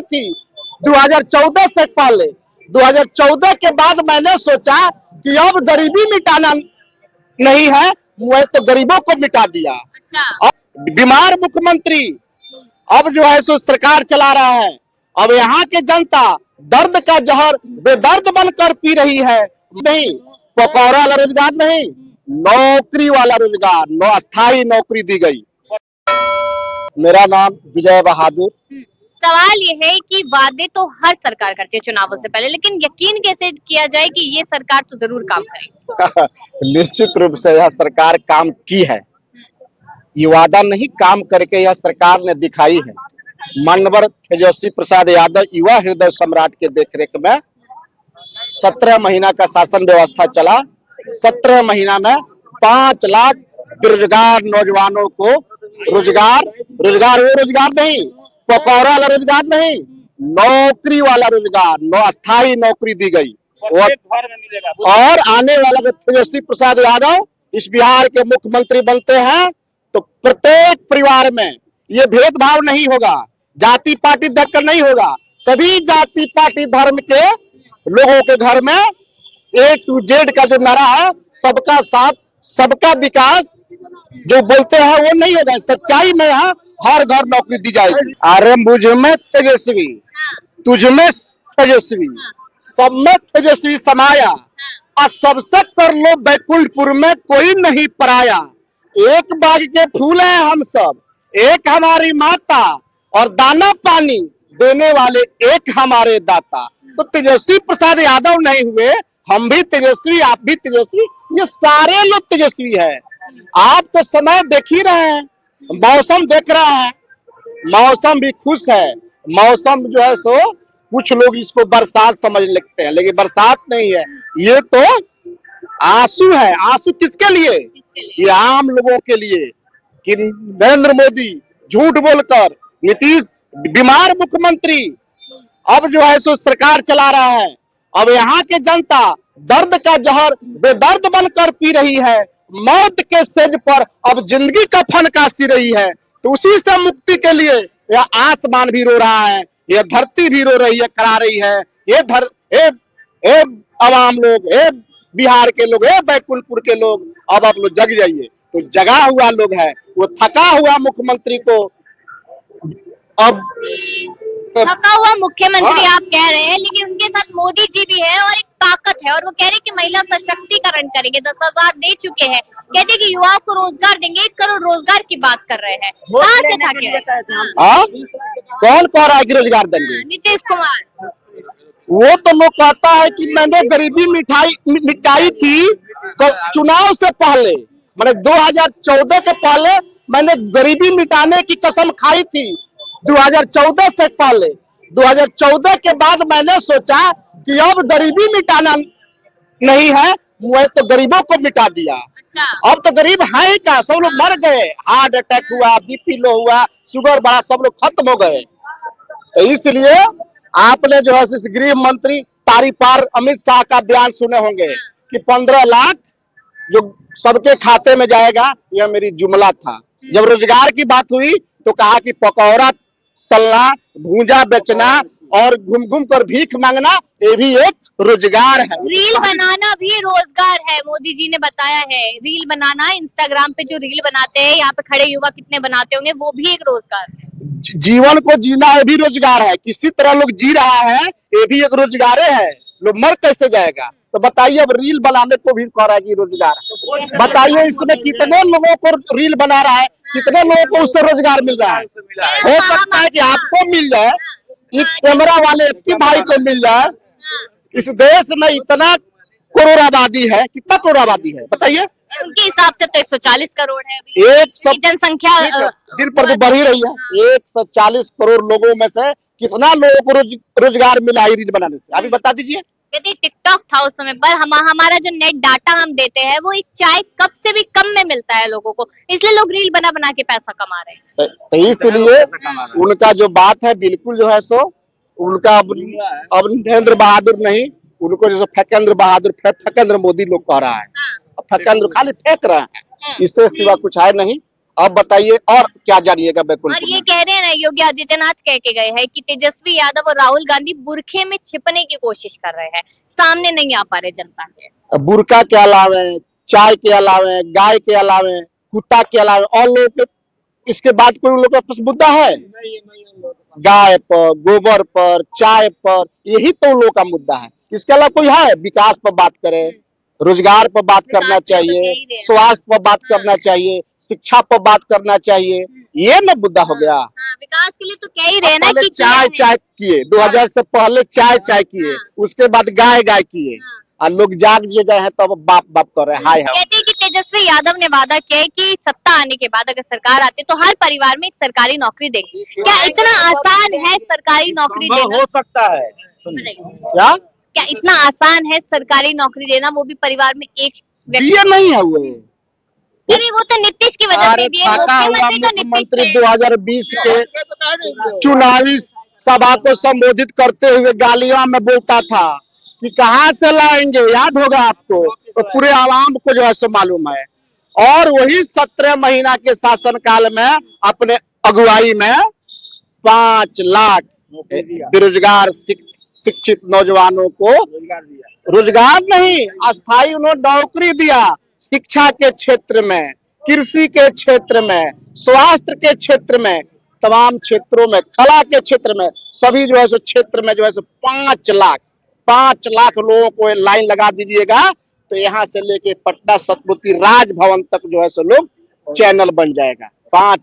थी 2014 से पहले। 2014 के बाद मैंने सोचा कि अब गरीबी मिटाना नहीं है, मैं तो गरीबों को मिटा दिया। अब बीमार मुख्यमंत्री अब जो है सो सरकार चला रहा है। अब यहाँ की जनता दर्द का जहर बेदर्द बनकर पी रही है। नहीं पकौड़ा वाला रोजगार नहीं, नौकरी वाला रोजगार, अस्थायी नौकरी दी गई। मेरा नाम विजय बहादुर। सवाल ये है कि वादे तो हर सरकार करती है चुनावों से पहले, लेकिन यकीन कैसे किया जाए कि ये सरकार तो जरूर काम करेगी? निश्चित रूप से यह सरकार काम की है, ये वादा नहीं, काम करके यह सरकार ने दिखाई है। माननीय तेजस्वी प्रसाद यादव युवा हृदय सम्राट के देखरेख में 17 महीना का शासन व्यवस्था चला। 17 महीना में 5 लाख बेरोजगार नौजवानों को रोजगार वो रोजगार नहीं, पकौड़ा वाला रोजगार नहीं, नौकरी वाला रोजगार, अस्थायी नौकरी दी गई। और आने वाला जब तेजस्वी प्रसाद यादव इस बिहार के मुख्यमंत्री बनते हैं तो प्रत्येक परिवार में ये भेदभाव नहीं होगा, जाति पार्टी देखकर नहीं होगा। सभी जाति पार्टी धर्म के लोगों के घर में A to Z का जो नारा है, सबका साथ सबका विकास जो बोलते हैं वो नहीं होगा। सच्चाई में यहाँ हर घर नौकरी दी जाएगी। अरे मुझ में तेजस्वी, तुझ में तेजस्वी, सब में तेजस्वी समाया, और सबसे कर लो बैकुंठपुर में कोई नहीं पराया। एक बाग के फूल हैं हम सब, एक हमारी माता, और दाना पानी देने वाले एक हमारे दाता। तो तेजस्वी प्रसाद यादव नहीं हुए, हम भी तेजस्वी, आप भी तेजस्वी, ये सारे लोग तेजस्वी है। आप तो समय देख ही रहे हैं, मौसम देख रहा है, मौसम भी खुश है। मौसम जो है सो कुछ लोग इसको बरसात समझ लगते हैं, लेकिन बरसात नहीं है, ये तो आंसू है। आंसू किसके लिए? ये आम लोगों के लिए कि नरेंद्र मोदी झूठ बोलकर, नीतीश बीमार मुख्यमंत्री अब जो है सो सरकार चला रहा है। अब यहाँ के जनता दर्द का जहर बेदर्द बनकर पी रही है। मौत के सेज पर अब जिंदगी का फन सी रही है। तो उसी से मुक्ति के लिए यह आसमान भी रो रहा है, यह धरती भी रो रही है, करा रही है। ए आवाम लोग, ए बिहार के लोग, ए बैकुंठपुर के लोग, अब आप लोग जग जाइए। तो जगा हुआ लोग है, वो थका हुआ मुख्यमंत्री को अब थका हुआ मुख्यमंत्री आप कह रहे हैं, लेकिन उनके साथ मोदी जी भी है और एक ताकत है, और वो कह रहे हैं कि महिला सशक्तिकरण करेंगे, 10,000 दे चुके हैं, कहते हैं कि युवाओं को रोजगार देंगे, 1 करोड़ रोजगार की बात कर रहे हैं। कहाँ से था कौन कह रहा है कि रोजगार देंगे? नीतीश कुमार। वो तो लोग कहता है कि मैंने गरीबी मिटाई थी चुनाव से पहले, मैंने 2014 के पहले मैंने गरीबी मिटाने की कसम खाई थी। 2014 से पहले, 2014 के बाद मैंने सोचा कि अब गरीबी मिटाना नहीं है, मैं तो गरीबों को मिटा दिया। अब तो गरीब है ही क्या, सब लोग मर गए, हार्ट अटैक हुआ, बीपी लो हुआ, शुगर बढ़ा, सब लोग खत्म हो गए। तो इसलिए आपने जो है गृह मंत्री तारीपार अमित शाह का बयान सुने होंगे कि 15 लाख जो सबके खाते में जाएगा, यह मेरी जुमला था। जब रोजगार की बात हुई तो कहा कि पकौड़ा तलना, भूजा बेचना और घूम घूम कर भीख मांगना, ये भी एक रोजगार है। रील बनाना भी रोजगार है, मोदी जी ने बताया है। रील बनाना, इंस्टाग्राम पे जो रील बनाते हैं, यहाँ पे खड़े युवा कितने बनाते होंगे, वो भी एक रोजगार है। जीवन को जीना ये भी रोजगार है, किसी तरह लोग जी रहा है, ये भी एक रोजगार है। लोग मर कैसे जाएगा? तो बताइए, अब रील बनाने को भी कह रहा है कि रोजगार है। बताइए इसमें कितने लोगों को रील बना रहा है, कितने लोगों को उससे रोजगार मिल रहा है? हो सकता है कि आपको मिल जाए, एक कैमरा वाले आपके भाई को मिल जाए। इस देश में इतना करोड़ आबादी है, कितना करोड़ आबादी है बताइए? उनके हिसाब से तो 140 करोड़ है। एक जनसंख्या दिन प्रतिदिन बढ़ ही रही है। 140 करोड़ लोगों में से कितना लोगों को रोजगार मिला है रील बनाने से? अभी बता दीजिए। यदि टिकटॉक था उस समय पर, हमारा जो नेट डाटा हम देते हैं वो एक चाय कप से भी कम में मिलता है लोगों को, इसलिए लोग रील बना बना के पैसा कमा रहे हैं। तो इसलिए उनका जो बात है बिल्कुल जो है सो उनका अब नरेंद्र बहादुर नहीं, उनको जैसे फकेंद्र बहादुर, फकेंद्र मोदी लोग कह रहा है। फकेंद्र खाली फेंक रहे हैं, इससे सिवा कुछ है नहीं। अब बताइए और क्या जानिएगा और बैकुंठपुर ये में? कह रहे हैं ना, योगी आदित्यनाथ कह के गए हैं कि तेजस्वी यादव और राहुल गांधी बुरखे में छिपने की कोशिश कर रहे हैं, सामने नहीं आ पा रहे जनता के। बुरका के अलावे, चाय के अलावे, गाय के अलावे, कुत्ता के अलावे और लोग इसके बाद कोई उन लोगों का कुछ मुद्दा है? गाय पर, गोबर पर, चाय पर, यही तो उन लोगों का मुद्दा है। इसके अलावा कोई है? विकास पर बात करें, रोजगार पर बात विकास करना पे तो कह चाहिए, ही रहे हैं। स्वास्थ्य पर बात हाँ। करना चाहिए, शिक्षा पर बात करना चाहिए, ये ना मुद्दा हो गया। हाँ, विकास के लिए तो कह ही रहे हैं ना पहले कि चाय चाय किए, 2000 से पहले चाय चाय किए, हाँ। उसके बाद गाय गाय किए, हाँ। और लोग जाग जो गए हैं तो अब बाप बाप कर रहे हैं, हाय हाय। कहते हैं कि तेजस्वी यादव ने वादा किया है कि सत्ता आने के बाद अगर सरकार आती है तो हर परिवार में एक सरकारी नौकरी देगी। क्या इतना आसान है सरकारी नौकरी देना? हो सकता है। क्या क्या इतना आसान है सरकारी नौकरी देना, वो भी परिवार में एक व्यक्ति? दिए नहीं है वो? अरे वो तो नीतीश की वजह अरे से दिए, थका हुआ मुख्यमंत्री तो नीतीश मुख्यमंत्री थे। 2020 के चुनावी सभा को संबोधित करते हुए गालियों में बोलता था कि कहाँ से लाएंगे, याद होगा आपको? तो पूरे आवाम को जो है सो मालूम है। और वही 17 महीना के शासनकाल में अपने अगुवाई में 5 लाख बेरोजगार शिक्षित नौजवानों को रोजगार नहीं, अस्थायी उन्होंने नौकरी दिया। शिक्षा के क्षेत्र में, कृषि के क्षेत्र में, स्वास्थ्य के क्षेत्र में, तमाम क्षेत्रों में, कला के क्षेत्र में, सभी जो है सो क्षेत्र में जो है सो 5 लाख लोगों को लाइन लगा दीजिएगा तो यहाँ से लेके पटना सतपुती राजभवन तक जो है सो लोग चैनल बन जाएगा। 5